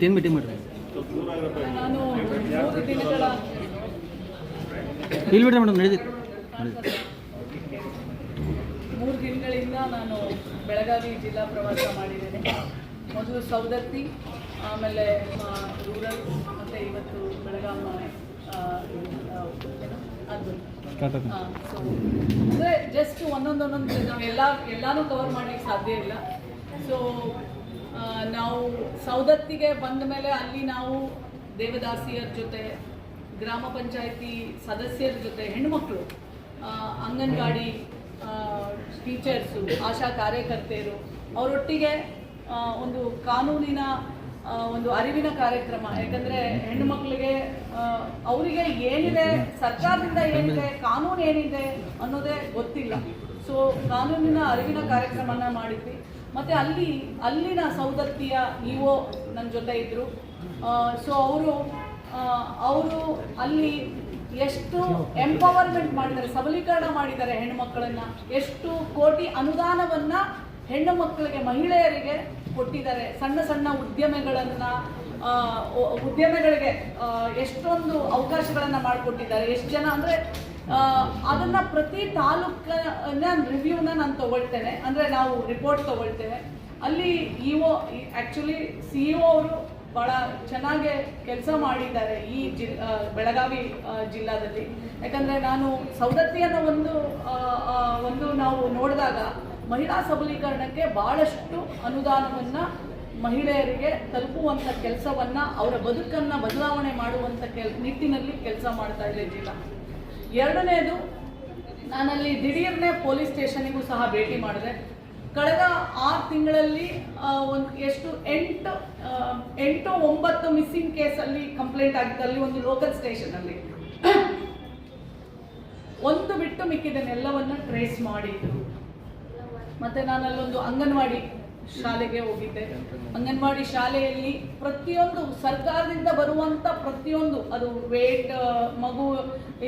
ಇವತ್ತೇನು ಮೀಟಿಂಗ್ ಮಾಡಿರಿ? ನಾನು 3 ದಿನಗಳ ಇಲ್ಲಿ ಬಿಡ್ರಿ ಮೇಡಮ್, ನಡೆದಿತ್ತು 3 ದಿನಗಳಿಂದ ನಾನು ಬೆಳಗಾವಿ ಜಿಲ್ಲಾ ಪ್ರವಾಸ ಮಾಡಿದ್ದೇನೆ. ಮೊದಲು ಸೌದತ್ತಿ, ಆಮೇಲೆ ರೂರಲ್, ಮತ್ತು ಇವತ್ತು ಬೆಳಗಾವಿ ಅದು. ಸೊ ಅಂದರೆ ಜಸ್ಟ್ ಒಂದೊಂದು ನಾವು ಎಲ್ಲನೂ ಕವರ್ ಮಾಡಲಿಕ್ಕೆ ಸಾಧ್ಯ ಇಲ್ಲ. ಸೊ ನಾವು ಸೌದತ್ತಿಗೆ ಬಂದ ಮೇಲೆ ಅಲ್ಲಿ ನಾವು ದೇವದಾಸಿಯರ ಜೊತೆ, ಗ್ರಾಮ ಪಂಚಾಯಿತಿ ಸದಸ್ಯರ ಜೊತೆ, ಹೆಣ್ಣುಮಕ್ಕಳು, ಅಂಗನವಾಡಿ ಟೀಚರ್ಸು, ಆಶಾ ಕಾರ್ಯಕರ್ತೆಯರು ಅವರೊಟ್ಟಿಗೆ ಒಂದು ಕಾನೂನಿನ ಒಂದು ಅರಿವಿನ ಕಾರ್ಯಕ್ರಮ. ಯಾಕಂದರೆ ಹೆಣ್ಣು ಮಕ್ಕಳಿಗೆ ಅವರಿಗೆ ಏನಿದೆ, ಸರ್ಕಾರದಿಂದ ಏನಿದೆ, ಕಾನೂನು ಏನಿದೆ ಅನ್ನೋದೇ ಗೊತ್ತಿಲ್ಲ. ಸೊ ಕಾನೂನಿನ ಅರಿವಿನ ಕಾರ್ಯಕ್ರಮನ ಮಾಡಿದ್ವಿ. ಮತ್ತು ಅಲ್ಲಿನ ಸೌದತ್ತಿಯ ಇಒ ನನ್ನ ಜೊತೆ ಇದ್ದರು. ಸೊ ಅವರು ಅಲ್ಲಿ ಎಷ್ಟು ಎಂಪವರ್ಮೆಂಟ್ ಮಾಡಿದ್ದಾರೆ, ಸಬಲೀಕರಣ ಮಾಡಿದ್ದಾರೆ ಹೆಣ್ಣುಮಕ್ಕಳನ್ನು, ಎಷ್ಟು ಕೋಟಿ ಅನುದಾನವನ್ನು ಹೆಣ್ಣು ಮಕ್ಕಳಿಗೆ, ಮಹಿಳೆಯರಿಗೆ ಕೊಟ್ಟಿದ್ದಾರೆ. ಸಣ್ಣ ಸಣ್ಣ ಉದ್ಯಮಗಳಿಗೆ ಎಷ್ಟೊಂದು ಅವಕಾಶಗಳನ್ನು ಮಾಡಿಕೊಟ್ಟಿದ್ದಾರೆ. ಎಷ್ಟು ಜನ ಅಂದರೆ ಅದನ್ನು ಪ್ರತಿ ತಾಲೂಕಿನ ರಿವ್ಯೂನ ನಾನು ತೊಗೊಳ್ತೇನೆ, ಅಂದರೆ ನಾವು ರಿಪೋರ್ಟ್ ತೊಗೊಳ್ತೇವೆ. ಅಲ್ಲಿ ಆ್ಯಕ್ಚುಲಿ CEO ಅವರು ಭಾಳ ಚೆನ್ನಾಗಿ ಕೆಲಸ ಮಾಡಿದ್ದಾರೆ ಈ ಬೆಳಗಾವಿ ಜಿಲ್ಲಾದಲ್ಲಿ. ಯಾಕಂದರೆ ನಾನು ಸೌದತ್ತಿಯನ್ನು ಒಂದು ನಾವು ನೋಡಿದಾಗ ಮಹಿಳಾ ಸಬಲೀಕರಣಕ್ಕೆ ಭಾಳಷ್ಟು ಅನುದಾನವನ್ನು ಮಹಿಳೆಯರಿಗೆ ತಲುಪುವಂಥ ಕೆಲಸವನ್ನು, ಅವರ ಬದುಕನ್ನು ಬದಲಾವಣೆ ಮಾಡುವಂಥ ನಿಟ್ಟಿನಲ್ಲಿ ಕೆಲಸ ಮಾಡ್ತಾ ಇದೆ ಜಿಲ್ಲಾ. ಎರಡನೇದು, ನಾನಲ್ಲಿ ದಿಢೀರ್ನೆ ಪೊಲೀಸ್ ಸ್ಟೇಷನಿಗೂ ಸಹ ಭೇಟಿ ಮಾಡಿದೆ. ಕಳೆದ 6 ತಿಂಗಳಲ್ಲಿ ಎಷ್ಟು 8-9 ಮಿಸ್ಸಿಂಗ್ ಕೇಸಲ್ಲಿ ಕಂಪ್ಲೇಂಟ್ ಆಗಿತ್ತು. ಅಲ್ಲಿ ಒಂದು ಲೋಕಲ್ ಸ್ಟೇಷನಲ್ಲಿ ಒಂದು ಬಿಟ್ಟು ಮಿಕ್ಕಿದನ್ನೆಲ್ಲವನ್ನು ಟ್ರೇಸ್ ಮಾಡಿದ್ರು. ಮತ್ತು ನಾನಲ್ಲೊಂದು ಅಂಗನವಾಡಿ ಶಾಲೆಗೆ ಹೋಗಿದ್ದೆ. ಅಂಗನವಾಡಿ ಶಾಲೆಯಲ್ಲಿ ಪ್ರತಿಯೊಂದು ಸರ್ಕಾರದಿಂದ ಬರುವಂಥ ಪ್ರತಿಯೊಂದು, ಅದು ವೇಟ್, ಮಗು,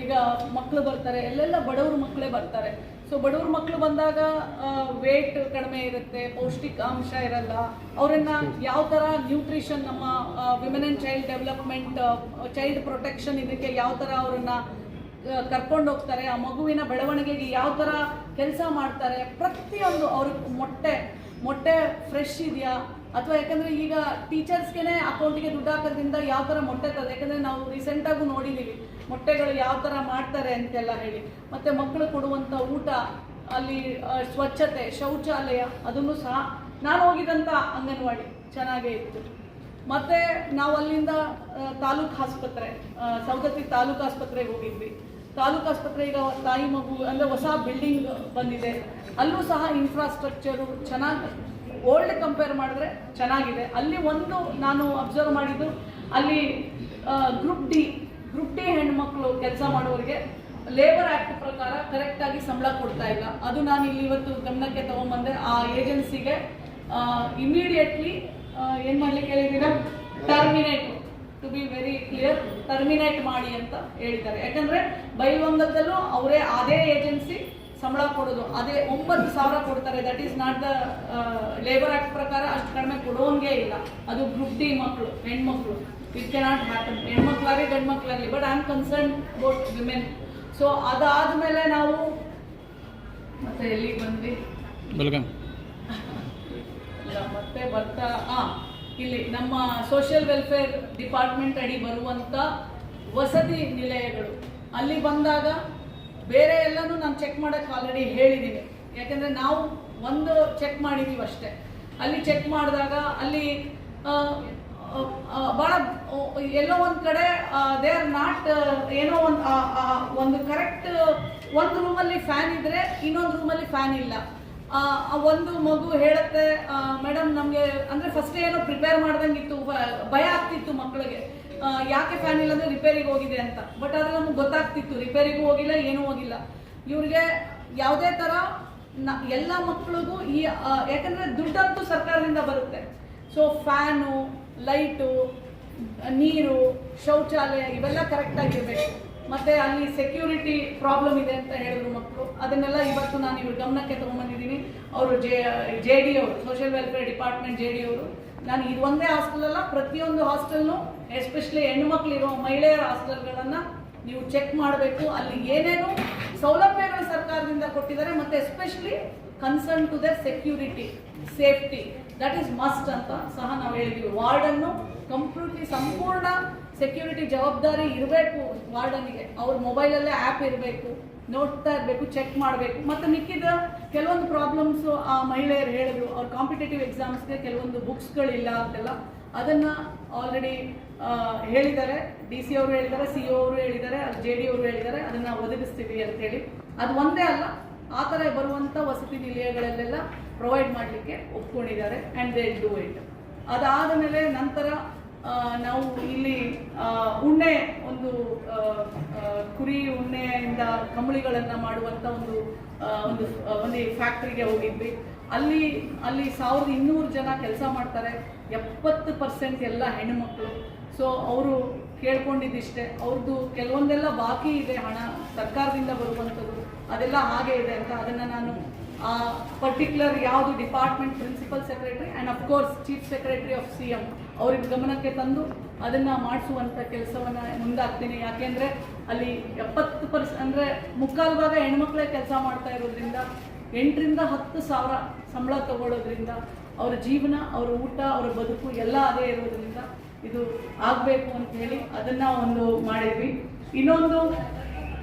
ಈಗ ಮಕ್ಕಳು ಬರ್ತಾರೆ, ಎಲ್ಲೆಲ್ಲ ಬಡವ್ರ ಮಕ್ಕಳೇ ಬರ್ತಾರೆ. ಸೊ ಬಡವ್ರ ಮಕ್ಕಳು ಬಂದಾಗ ವೇಟ್ ಕಡಿಮೆ ಇರುತ್ತೆ, ಪೌಷ್ಟಿಕಾಂಶ ಇರಲ್ಲ. ಅವರನ್ನು ಯಾವ ಥರ ನ್ಯೂಟ್ರಿಷನ್, ನಮ್ಮ women and child development, child protection, ಇದಕ್ಕೆ ಯಾವ ಥರ ಅವರನ್ನು ಕರ್ಕೊಂಡು ಹೋಗ್ತಾರೆ, ಆ ಮಗುವಿನ ಬೆಳವಣಿಗೆಗೆ ಯಾವ ಥರ ಕೆಲಸ ಮಾಡ್ತಾರೆ, ಪ್ರತಿಯೊಂದು. ಅವ್ರಿಗೆ ಮೊಟ್ಟೆ ಫ್ರೆಶ್ ಇದೆಯಾ, ಅಥವಾ ಯಾಕಂದರೆ ಈಗ ಟೀಚರ್ಸ್ಗೆ ಅಕೌಂಟಿಗೆ ದುಡ್ಡು ಹಾಕೋದ್ರಿಂದ ಯಾವ ಥರ ಮೊಟ್ಟೆ ತರೋದು, ಯಾಕಂದರೆ ನಾವು ರೀಸೆಂಟಾಗೂ ನೋಡಿದ್ದೀವಿ ಮೊಟ್ಟೆಗಳು ಯಾವ ಥರ ಮಾಡ್ತಾರೆ ಅಂತೆಲ್ಲ ಹೇಳಿ. ಮತ್ತು ಮಕ್ಕಳು ಕೊಡುವಂಥ ಊಟ, ಅಲ್ಲಿ ಸ್ವಚ್ಛತೆ, ಶೌಚಾಲಯ, ಅದನ್ನು ಸಹ ನಾನು ಹೋಗಿದ್ದಂಥ ಅಂಗನವಾಡಿ ಚೆನ್ನಾಗೇ ಇತ್ತು. ಮತ್ತು ನಾವು ಅಲ್ಲಿಂದ ತಾಲೂಕು ಆಸ್ಪತ್ರೆ, ಸೌದತ್ತಿ ತಾಲೂಕು ಆಸ್ಪತ್ರೆಗೆ ಹೋಗಿದ್ವಿ. ತಾಲೂಕು ಆಸ್ಪತ್ರೆ ಈಗ ತಾಯಿ ಮಗು ಅಂದರೆ ಹೊಸ ಬಿಲ್ಡಿಂಗ್ ಬಂದಿದೆ. ಅಲ್ಲೂ ಸಹ ಇನ್ಫ್ರಾಸ್ಟ್ರಕ್ಚರು ಚೆನ್ನಾಗಿ, ಓಲ್ಡ್ ಕಂಪೇರ್ ಮಾಡಿದ್ರೆ ಚೆನ್ನಾಗಿದೆ. ಅಲ್ಲಿ ಒಂದು ನಾನು ಅಬ್ಸರ್ವ್ ಮಾಡಿದ್ದು, ಅಲ್ಲಿ ಗ್ರೂಪ್ ಡಿ ಹೆಣ್ಮಕ್ಳು ಕೆಲಸ ಮಾಡೋರಿಗೆ ಲೇಬರ್ ಆ್ಯಕ್ಟ್ ಪ್ರಕಾರ ಕರೆಕ್ಟಾಗಿ ಸಂಬಳ ಕೊಡ್ತಾ ಇಲ್ಲ. ಅದು ನಾನು ಇಲ್ಲಿ ಇವತ್ತು ಗಮನಕ್ಕೆ ತೊಗೊಂಬಂದೆ. ಆ ಏಜೆನ್ಸಿಗೆ ಇಮಿಡಿಯೇಟ್ಲಿ ಏನು ಮಾಡಲಿಕ್ಕೆ ಹೇಳಿದ್ದೀರಾ, to be very clear, terminate ಮಾಡಿ ಅಂತ ಹೇಳಿದ್ದಾರೆ. ಯಾಕಂದರೆ ಬೈಲಹೊಂಗಲದಲ್ಲೂ ಅದೇ ಏಜೆನ್ಸಿ ಸಂಬಳ ಕೊಡೋದು, ಅದೇ 9,000 ಕೊಡ್ತಾರೆ. That is not the labour act ಪ್ರಕಾರ ಅಷ್ಟು ಕಡಿಮೆ ಕೊಡೋಂಗೇ ಇಲ್ಲ. ಅದು ಗ್ರೂಪ್ ಡಿ ಮಕ್ಕಳು, ಹೆಣ್ಮಕ್ಳು. ಇಟ್ ಕೆನಾಟ್ ಹ್ಯಾಪನ್, ಹೆಣ್ಮಕ್ಳಾಗಲಿ ಗಂಡು ಮಕ್ಕಳಾಗಲಿ. But I am concern about women. So ಅದಾದಮೇಲೆ ನಾವು ಮತ್ತೆ ಎಲ್ಲಿಗೆ ಬಂದ್ವಿ, ಮತ್ತೆ ಬರ್ತಾ ಇಲ್ಲಿ ನಮ್ಮ ಸೋಷಿಯಲ್ ವೆಲ್ಫೇರ್ ಡಿಪಾರ್ಟ್ಮೆಂಟ್ ಅಡಿ ಬರುವಂಥ ವಸತಿ ನಿಲಯಗಳು, ಅಲ್ಲಿ ಬಂದಾಗ ಬೇರೆ ಎಲ್ಲನೂ ನಾನು ಚೆಕ್ ಮಾಡೋಕ್ಕೆ ಆಲ್ರೆಡಿ ಹೇಳಿದ್ದೀನಿ. ಯಾಕೆಂದರೆ ನಾವು ಒಂದು ಚೆಕ್ ಮಾಡಿದ್ದೀವಿ ಅಷ್ಟೇ. ಅಲ್ಲಿ ಚೆಕ್ ಮಾಡಿದಾಗ ಅಲ್ಲಿ ಭಾಳ ಎಲ್ಲೋ ಒಂದು ಕಡೆ ದೇ ಆರ್ ನಾಟ್, ಏನೋ ಒಂದು ಕರೆಕ್ಟ್, ಒಂದು ರೂಮಲ್ಲಿ ಫ್ಯಾನ್ ಇದ್ದರೆ ಇನ್ನೊಂದು ರೂಮಲ್ಲಿ ಫ್ಯಾನ್ ಇಲ್ಲ. ಒಂದು ಮಗು ಹೇಳುತ್ತೆ, ಮೇಡಮ್ ನಮಗೆ ಅಂದರೆ ಫಸ್ಟ್ ಏನೋ ಪ್ರಿಪೇರ್ ಮಾಡ್ದಂಗಿತ್ತು, ಭಯ ಆಗ್ತಿತ್ತು ಮಕ್ಕಳಿಗೆ, ಯಾಕೆ ಫ್ಯಾನ್ ಇಲ್ಲ ಅಂದರೆ ರಿಪೇರಿಗೆ ಹೋಗಿದೆ ಅಂತ. ಬಟ್ ಆದರೆ ನಮ್ಗೆ ಗೊತ್ತಾಗ್ತಿತ್ತು ರಿಪೇರಿಗೂ ಹೋಗಿಲ್ಲ, ಏನೂ ಹೋಗಿಲ್ಲ. ಇವ್ರಿಗೆ ಯಾವುದೇ ಥರ ಎಲ್ಲ ಮಕ್ಕಳಿಗೂ ಯಾಕಂದರೆ ದುಡ್ಡಂತೂ ಸರ್ಕಾರದಿಂದ ಬರುತ್ತೆ. ಸೊ ಫ್ಯಾನು, ಲೈಟು, ನೀರು, ಶೌಚಾಲಯ ಇವೆಲ್ಲ ಕರೆಕ್ಟಾಗಿರಬೇಕು. ಮತ್ತು ಅಲ್ಲಿ ಸೆಕ್ಯೂರಿಟಿ ಪ್ರಾಬ್ಲಮ್ ಇದೆ ಅಂತ ಹೇಳಿದ್ರು ಮಕ್ಕಳು. ಅದನ್ನೆಲ್ಲ ಇವತ್ತು ನಾನು ಇವ್ರ ಗಮನಕ್ಕೆ ತೊಗೊಂಬಂದಿದ್ದೀನಿ. ಅವರು JD ಅವರು, ಸೋಷಿಯಲ್ ವೆಲ್ಫೇರ್ ಡಿಪಾರ್ಟ್ಮೆಂಟ್ JD ಅವರು ನಾನು ಇದು ಒಂದೇ ಹಾಸ್ಟೆಲ್ ಅಲ್ಲ, ಪ್ರತಿಯೊಂದು ಹಾಸ್ಟೆಲ್ನು ಎಸ್ಪೆಷಲಿ ಹೆಣ್ಮಕ್ಳಿರೋ ಮಹಿಳೆಯರ ಹಾಸ್ಟೆಲ್ಗಳನ್ನು ನೀವು ಚೆಕ್ ಮಾಡಬೇಕು. ಅಲ್ಲಿ ಏನೇನು ಸೌಲಭ್ಯಗಳು ಸರ್ಕಾರದಿಂದ ಕೊಟ್ಟಿದ್ದಾರೆ ಮತ್ತು especially concern to their security, safety, that is must ಅಂತ ಸಹ ನಾವು ಹೇಳಿದ್ವಿ. ವಾರ್ಡನ್ನು ಕಂಪ್ಲೀಟ್ಲಿ ಸಂಪೂರ್ಣ ಸೆಕ್ಯೂರಿಟಿ ಜವಾಬ್ದಾರಿ ಇರಬೇಕು ವಾರ್ಡನ್ಗೆ. ಅವ್ರ ಮೊಬೈಲಲ್ಲೇ ಆ್ಯಪ್ ಇರಬೇಕು, ನೋಡ್ತಾ ಇರಬೇಕು, ಚೆಕ್ ಮಾಡಬೇಕು. ಮತ್ತು ಮಿಕ್ಕಿದ ಕೆಲವೊಂದು ಪ್ರಾಬ್ಲಮ್ಸು ಆ ಮಹಿಳೆಯರು ಹೇಳಿದ್ರು, ಅವ್ರ ಕಾಂಪಿಟೇಟಿವ್ ಎಕ್ಸಾಮ್ಸ್ಗೆ ಕೆಲವೊಂದು ಬುಕ್ಸ್ಗಳಿಲ್ಲ ಅಂತೆಲ್ಲ, ಅದನ್ನು ಆಲ್ರೆಡಿ ಹೇಳಿದ್ದಾರೆ. DC ಅವರು ಹೇಳಿದ್ದಾರೆ, CO ಅವರು ಹೇಳಿದ್ದಾರೆ, JD ಅವರು ಹೇಳಿದ್ದಾರೆ, ಅದನ್ನು ಒದಗಿಸ್ತೀವಿ ಅಂತೇಳಿ. ಅದು ಒಂದೇ ಅಲ್ಲ, ಆ ಥರ ಬರುವಂಥ ವಸತಿ ನಿಲಯಗಳಲ್ಲೆಲ್ಲ ಪ್ರೊವೈಡ್ ಮಾಡಲಿಕ್ಕೆ ಒಪ್ಕೊಂಡಿದ್ದಾರೆ ಆ್ಯಂಡ್ ದೇ ಡೂ ಇಟ್. ಅದಾದ ಮೇಲೆ ನಂತರ ನಾವು ಇಲ್ಲಿ ಉಣ್ಣೆ ಒಂದು ಕುರಿ ಉಣ್ಣೆಯಿಂದ ಕಂಬಳಿಗಳನ್ನು ಮಾಡುವಂಥ ಒಂದು ಫ್ಯಾಕ್ಟ್ರಿಗೆ ಹೋಗಿದ್ವಿ. ಅಲ್ಲಿ 1200 ಜನ ಕೆಲಸ ಮಾಡ್ತಾರೆ. 70% ಎಲ್ಲ ಹೆಣ್ಣುಮಕ್ಕಳು. ಸೊ ಅವರು ಕೇಳ್ಕೊಂಡಿದ್ದಿಷ್ಟೇ, ಅವ್ರದ್ದು ಕೆಲವೊಂದೆಲ್ಲ ಬಾಕಿ ಇದೆ, ಹಣ ಸರ್ಕಾರದಿಂದ ಬರುವಂಥದ್ದು ಅದೆಲ್ಲ ಹಾಗೆ ಇದೆ ಅಂತ. ಅದನ್ನು ನಾನು ಆ ಪರ್ಟಿಕ್ಯುಲರ್ ಯಾವುದು department principal secretary and of course chief secretary of CM ಅವ್ರಿಗೆ ಗಮನಕ್ಕೆ ತಂದು ಅದನ್ನು ಮಾಡಿಸುವಂಥ ಕೆಲಸವನ್ನು ಮುಂದಾಗ್ತೀನಿ. ಯಾಕೆಂದರೆ ಅಲ್ಲಿ 70% ಅಂದರೆ ಮುಕ್ಕಾಲು ಭಾಗ ಹೆಣ್ಮಕ್ಳೇ ಕೆಲಸ ಮಾಡ್ತಾ ಇರೋದ್ರಿಂದ 8 ರಿಂದ 10 ಸಾವಿರ ಸಂಬಳ ತಗೊಳ್ಳೋದ್ರಿಂದ ಅವರ ಜೀವನ, ಅವರ ಊಟ, ಅವರ ಬದುಕು ಎಲ್ಲ ಅದೇ ಇರೋದ್ರಿಂದ ಇದು ಆಗಬೇಕು ಅಂತ ಹೇಳಿ ಅದನ್ನು ಒಂದು ಮಾಡಿದ್ವಿ. ಇನ್ನೊಂದು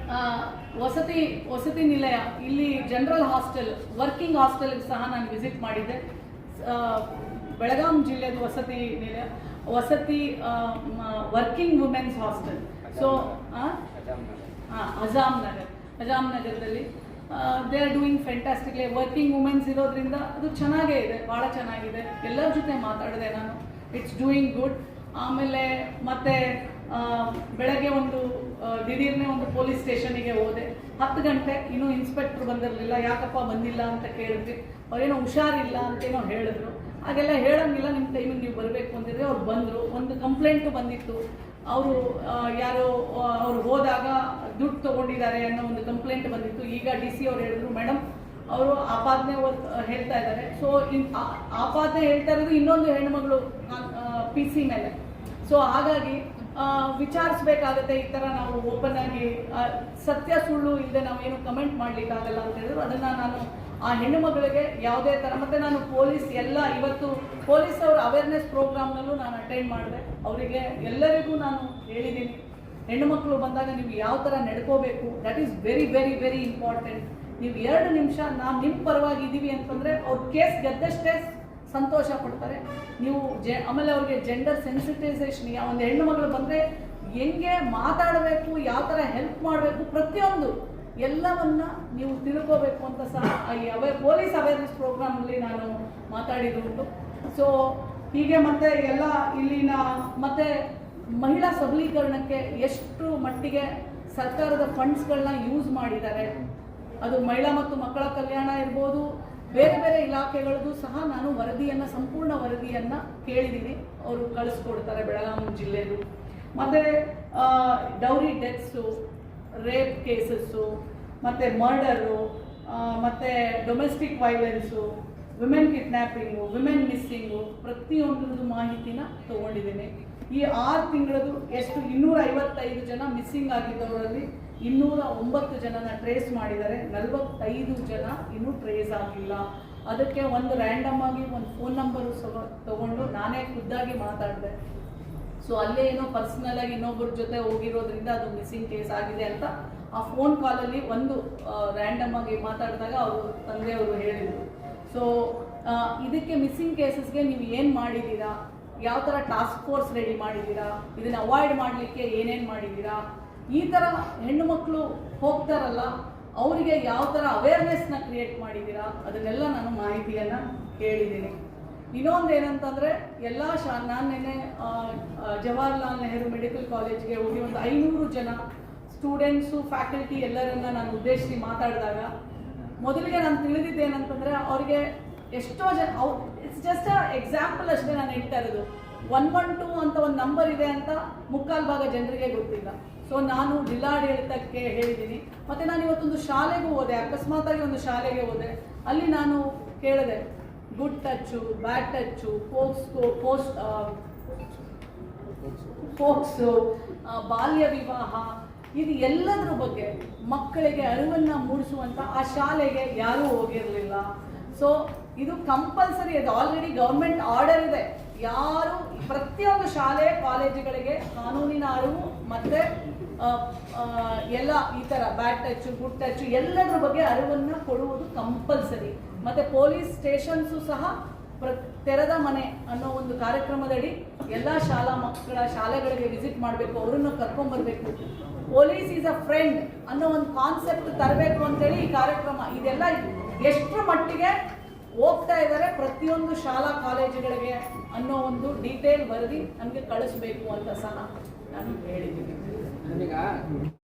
ವಸತಿ ನಿಲಯ, ಇಲ್ಲಿ ಜನರಲ್ ಹಾಸ್ಟೆಲ್, ವರ್ಕಿಂಗ್ ಹಾಸ್ಟೆಲ್ಗೆ ಸಹ ನಾನು ವಿಸಿಟ್ ಮಾಡಿದ್ದೆ. ಬೆಳಗಾಂ ಜಿಲ್ಲೆಯ ವಸತಿ ನಿಲಯ, ವರ್ಕಿಂಗ್ ವುಮೆನ್ಸ್ ಹಾಸ್ಟೆಲ್. ಸೊ ಅಜಾಮ್ ನಗರದಲ್ಲಿ they are doing fantastically. Working women's ಇರೋದ್ರಿಂದ ಅದು ಚೆನ್ನಾಗೇ ಇದೆ, ಭಾಳ ಚೆನ್ನಾಗಿದೆ. ಎಲ್ಲರ ಜೊತೆ ಮಾತಾಡಿದೆ ನಾನು, ಇಟ್ಸ್ ಡೂಯಿಂಗ್ ಗುಡ್. ಆಮೇಲೆ ಮತ್ತೆ ಬೆಳಗ್ಗೆ ದಿಢೀರ್ನೇ ಒಂದು ಪೊಲೀಸ್ ಸ್ಟೇಷನಿಗೆ ಹೋದೆ. 10 ಗಂಟೆ, ಇನ್ನೂ ಇನ್ಸ್ಪೆಕ್ಟ್ರ್ ಬಂದಿರಲಿಲ್ಲ. ಯಾಕಪ್ಪ ಬಂದಿಲ್ಲ ಅಂತ ಕೇಳಿದ್ವಿ. ಅವ್ರೇನೋ ಹುಷಾರಿಲ್ಲ ಅಂತೇನೋ ಹೇಳಿದ್ರು. ಹಾಗೆಲ್ಲ ಹೇಳಂಗಿಲ್ಲ, ನಿಮ್ಮ ಟೈಮಿಗೆ ನೀವು ಬರಬೇಕು ಅಂತಿದ್ರೆ ಅವ್ರು ಬಂದರು. ಒಂದು ಕಂಪ್ಲೇಂಟು ಬಂದಿತ್ತು, ಅವರು ಯಾರೋ ಅವ್ರು ಹೋದಾಗ ದುಡ್ಡು ತೊಗೊಂಡಿದ್ದಾರೆ ಅನ್ನೋ ಒಂದು ಕಂಪ್ಲೇಂಟ್ ಬಂದಿತ್ತು. ಈಗ DC ಅವ್ರು ಹೇಳಿದ್ರು, ಮೇಡಮ್ ಅವರು ಆಪಾದನೆ ಹೇಳ್ತಾ ಇದ್ದಾರೆ. ಸೊ ಆಪಾದನೆ ಹೇಳ್ತಾ ಇರೋದು ಇನ್ನೊಂದು ಹೆಣ್ಮಗಳು PC ಮೇಲೆ. ಸೊ ಹಾಗಾಗಿ ವಿಚಾರಿಸ್ಬೇಕಾಗತ್ತೆ. ಈ ಥರ ನಾವು ಓಪನ್ ಆಗಿ ಸತ್ಯ ಸುಳ್ಳು ಇಲ್ಲದೆ ನಾವೇನು ಕಮೆಂಟ್ ಮಾಡಲಿಕ್ಕಾಗಲ್ಲ ಅಂತ ಹೇಳಿದ್ರು. ಅದನ್ನು ನಾನು ಆ ಹೆಣ್ಣು ಮಗಳಿಗೆ ಯಾವುದೇ ಥರ, ಮತ್ತು ನಾನು ಇವತ್ತು ಪೊಲೀಸ್ ಅವರ ಅವೇರ್ನೆಸ್ ಪ್ರೋಗ್ರಾಮ್ನಲ್ಲೂ ನಾನು ಅಟೆಂಡ್ ಮಾಡಿದೆ. ಅವರಿಗೆ ಎಲ್ಲರಿಗೂ ನಾನು ಹೇಳಿದ್ದೀನಿ, ಹೆಣ್ಣು ಮಕ್ಕಳು ಬಂದಾಗ ನೀವು ಯಾವ ಥರ ನಡ್ಕೋಬೇಕು, that is very very very important. ನೀವು 2 ನಿಮಿಷ ನಾವು ನಿಮ್ಮ ಪರವಾಗಿದ್ದೀವಿ ಅಂತಂದರೆ ಅವ್ರ ಕೇಸ್ ಗೆದ್ದಷ್ಟೇ ಸಂತೋಷ ಪಡ್ತಾರೆ. ನೀವು ಆಮೇಲೆ ಅವ್ರಿಗೆ ಜೆಂಡರ್ ಸೆನ್ಸಿಟೈಸೇಷನ್, ಒಂದು ಹೆಣ್ಣು ಮಗಳು ಬಂದರೆ ಹೆಂಗೆ ಮಾತಾಡಬೇಕು, ಯಾವ ಥರ ಹೆಲ್ಪ್ ಮಾಡಬೇಕು, ಪ್ರತಿಯೊಂದು ಎಲ್ಲವನ್ನ ನೀವು ತಿಳ್ಕೋಬೇಕು ಅಂತ ಸಹ ಪೊಲೀಸ್ ಅವೇರ್ನೆಸ್ ಪ್ರೋಗ್ರಾಮಲ್ಲಿ ನಾನು ಮಾತಾಡಿದುಂಟು. ಸೊ ಹೀಗೆ ಮತ್ತೆ ಎಲ್ಲ ಇಲ್ಲಿನ ಮತ್ತೆ ಮಹಿಳಾ ಸಬಲೀಕರಣಕ್ಕೆ ಎಷ್ಟು ಮಟ್ಟಿಗೆ ಸರ್ಕಾರದ ಫಂಡ್ಸ್ಗಳನ್ನ ಯೂಸ್ ಮಾಡಿದ್ದಾರೆ, ಅದು ಮಹಿಳಾ ಮತ್ತು ಮಕ್ಕಳ ಕಲ್ಯಾಣ ಇರ್ಬೋದು, ಬೇರೆ ಬೇರೆ ಇಲಾಖೆಗಳದ್ದು ಸಹ ನಾನು ಸಂಪೂರ್ಣ ವರದಿಯನ್ನು ಕೇಳಿದ್ದೀನಿ. ಅವರು ಕಳಿಸ್ಕೊಡ್ತಾರೆ ಬೆಳಗಾವಿ ಜಿಲ್ಲೆದು. ಮತ್ತು ಡೌರಿ ಡೆತ್ಸು, ರೇಪ್ ಕೇಸಸ್ಸು, ಮತ್ತು ಮರ್ಡರು, ಮತ್ತು domestic violence, women kidnapping, women missing, ಪ್ರತಿಯೊಂದರದ್ದು ಮಾಹಿತಿನ ತೊಗೊಂಡಿದ್ದೀನಿ. ಈ 6 ತಿಂಗಳದು 255 ಜನ ಮಿಸ್ಸಿಂಗ್ ಆಗಿದ್ದವರಲ್ಲಿ 209 ಜನನ ಟ್ರೇಸ್ ಮಾಡಿದ್ದಾರೆ. 45 ಜನ ಇನ್ನೂ ಟ್ರೇಸ್ ಆಗಿಲ್ಲ. ಅದಕ್ಕೆ ಒಂದು ರ್ಯಾಂಡಮ್ ಆಗಿ ಒಂದು ಫೋನ್ ನಂಬರು ತಗೊಂಡು ನಾನೇ ಖುದ್ದಾಗಿ ಮಾತಾಡಿದೆ. ಸೊ ಅಲ್ಲೇ ಏನೋ ಪರ್ಸ್ನಲ್ ಆಗಿ ಇನ್ನೊಬ್ಬರ ಜೊತೆ ಹೋಗಿರೋದ್ರಿಂದ ಅದು ಮಿಸ್ಸಿಂಗ್ ಕೇಸ್ ಆಗಿದೆ ಅಂತ ಆ ಫೋನ್ ಕಾಲಲ್ಲಿ ಒಂದು ರ್ಯಾಂಡಮ್ ಆಗಿ ಮಾತಾಡಿದಾಗ ಅವರು ತಂದೆಯವರು ಹೇಳಿದರು. ಸೊ ಇದಕ್ಕೆ ಮಿಸ್ಸಿಂಗ್ ಕೇಸಸ್ಗೆ ನೀವು ಏನು ಮಾಡಿದ್ದೀರಾ, ಯಾವ ಥರ ಟಾಸ್ಕ್ ಫೋರ್ಸ್ ರೆಡಿ ಮಾಡಿದ್ದೀರಾ, ಇದನ್ನು ಅವಾಯ್ಡ್ ಮಾಡಲಿಕ್ಕೆ ಏನೇನು ಮಾಡಿದ್ದೀರಾ, ಈ ಥರ ಹೆಣ್ಣು ಮಕ್ಕಳು ಹೋಗ್ತಾರಲ್ಲ ಅವರಿಗೆ ಯಾವ ಥರ ಅವೇರ್ನೆಸ್ನ ಕ್ರಿಯೇಟ್ ಮಾಡಿದ್ದೀರಾ, ಅದನ್ನೆಲ್ಲ ನಾನು ಮಾಹಿತಿಯನ್ನು ಕೇಳಿದ್ದೀನಿ. ಇನ್ನೊಂದು ಏನಂತಂದರೆ ನಾನು ನಿನ್ನೆ ಜವಾಹರ್ಲಾಲ್ ನೆಹರು ಮೆಡಿಕಲ್ ಕಾಲೇಜ್ಗೆ ಹೋಗಿ ಒಂದು 500 ಜನ ಸ್ಟೂಡೆಂಟ್ಸು, ಫ್ಯಾಕಲ್ಟಿ ಎಲ್ಲರನ್ನ ನಾನು ಉದ್ದೇಶಿಸಿ ಮಾತಾಡಿದಾಗ ಮೊದಲಿಗೆ ನಾನು ತಿಳಿದಿದ್ದೇನಂತಂದರೆ ಅವರಿಗೆ ಎಷ್ಟೋ ಜನ ಇಟ್ಸ್ ಜಸ್ಟ್ ಎಕ್ಸಾಂಪಲ್ ಅಷ್ಟೇ ನಾನು ಹೇಳ್ತಾ ಇರೋದು. 112 ಅಂತ ಒಂದು ನಂಬರ್ ಇದೆ ಅಂತ ಮುಕ್ಕಾಲು ಭಾಗ ಜನರಿಗೆ ಗೊತ್ತಿಲ್ಲ. ಸೊ ನಾನು ಜಿಲ್ಲಾಡಳಿತಕ್ಕೆ ಹೇಳಿದ್ದೀನಿ. ಮತ್ತು ನಾನು ಇವತ್ತೊಂದು ಶಾಲೆಗೂ ಹೋದೆ, ಅಕಸ್ಮಾತಾಗಿ ಒಂದು ಶಾಲೆಗೆ ಹೋದೆ. ಅಲ್ಲಿ ನಾನು ಕೇಳಿದೆ, ಗುಡ್ ಟಚ್ಚು, ಬ್ಯಾಡ್ ಟಚ್ಚು, ಫೋಕ್ಸು, ಬಾಲ್ಯ ವಿವಾಹ, ಇದು ಎಲ್ಲದರ ಬಗ್ಗೆ ಮಕ್ಕಳಿಗೆ ಅರಿವನ್ನು ಮೂಡಿಸುವಂಥ ಆ ಶಾಲೆಗೆ ಯಾರೂ ಹೋಗಿರಲಿಲ್ಲ. ಸೊ ಇದು ಕಂಪಲ್ಸರಿ, ಅದು ಆಲ್ರೆಡಿ ಗೌರ್ಮೆಂಟ್ ಆರ್ಡರ್ ಇದೆ. ಯಾರು ಪ್ರತಿಯೊಂದು ಶಾಲೆ ಕಾಲೇಜುಗಳಿಗೆ ಕಾನೂನಿನ ಅರಿವು ಮತ್ತು ಎಲ್ಲ ಈ ಥರ ಬ್ಯಾಡ್ ಟಚ್ಚು, ಗುಡ್ ಟಚ್ಚು ಎಲ್ಲದರ ಬಗ್ಗೆ ಅರಿವನ್ನು ಕೊಡುವುದು ಕಂಪಲ್ಸರಿ. ಮತ್ತು ಪೊಲೀಸ್ ಸ್ಟೇಷನ್ಸು ಸಹ ತೆರೆದ ಮನೆ ಅನ್ನೋ ಒಂದು ಕಾರ್ಯಕ್ರಮದಡಿ ಎಲ್ಲ ಶಾಲೆಗಳಿಗೆ ವಿಸಿಟ್ ಮಾಡಬೇಕು, ಅವರನ್ನು ಕರ್ಕೊಂಡ್ಬರ್ಬೇಕು. ಪೊಲೀಸ್ ಈಸ್ ಅ ಫ್ರೆಂಡ್ ಅನ್ನೋ ಒಂದು ಕಾನ್ಸೆಪ್ಟ್ ತರಬೇಕು ಅಂತೇಳಿ ಈ ಕಾರ್ಯಕ್ರಮ. ಇದೆಲ್ಲ ಎಷ್ಟರ ಮಟ್ಟಿಗೆ ಹೋಗ್ತಾ ಇದ್ದಾರೆ ಪ್ರತಿಯೊಂದು ಶಾಲಾ ಕಾಲೇಜುಗಳಿಗೆ ಅನ್ನೋ ಒಂದು ಡೀಟೇಲ್ ವರದಿ ನಮಗೆ ಕಳಿಸ್ಬೇಕು ಅಂತ ಸಹ ನಾನು ಹೇಳಿದ್ದೀನಿ.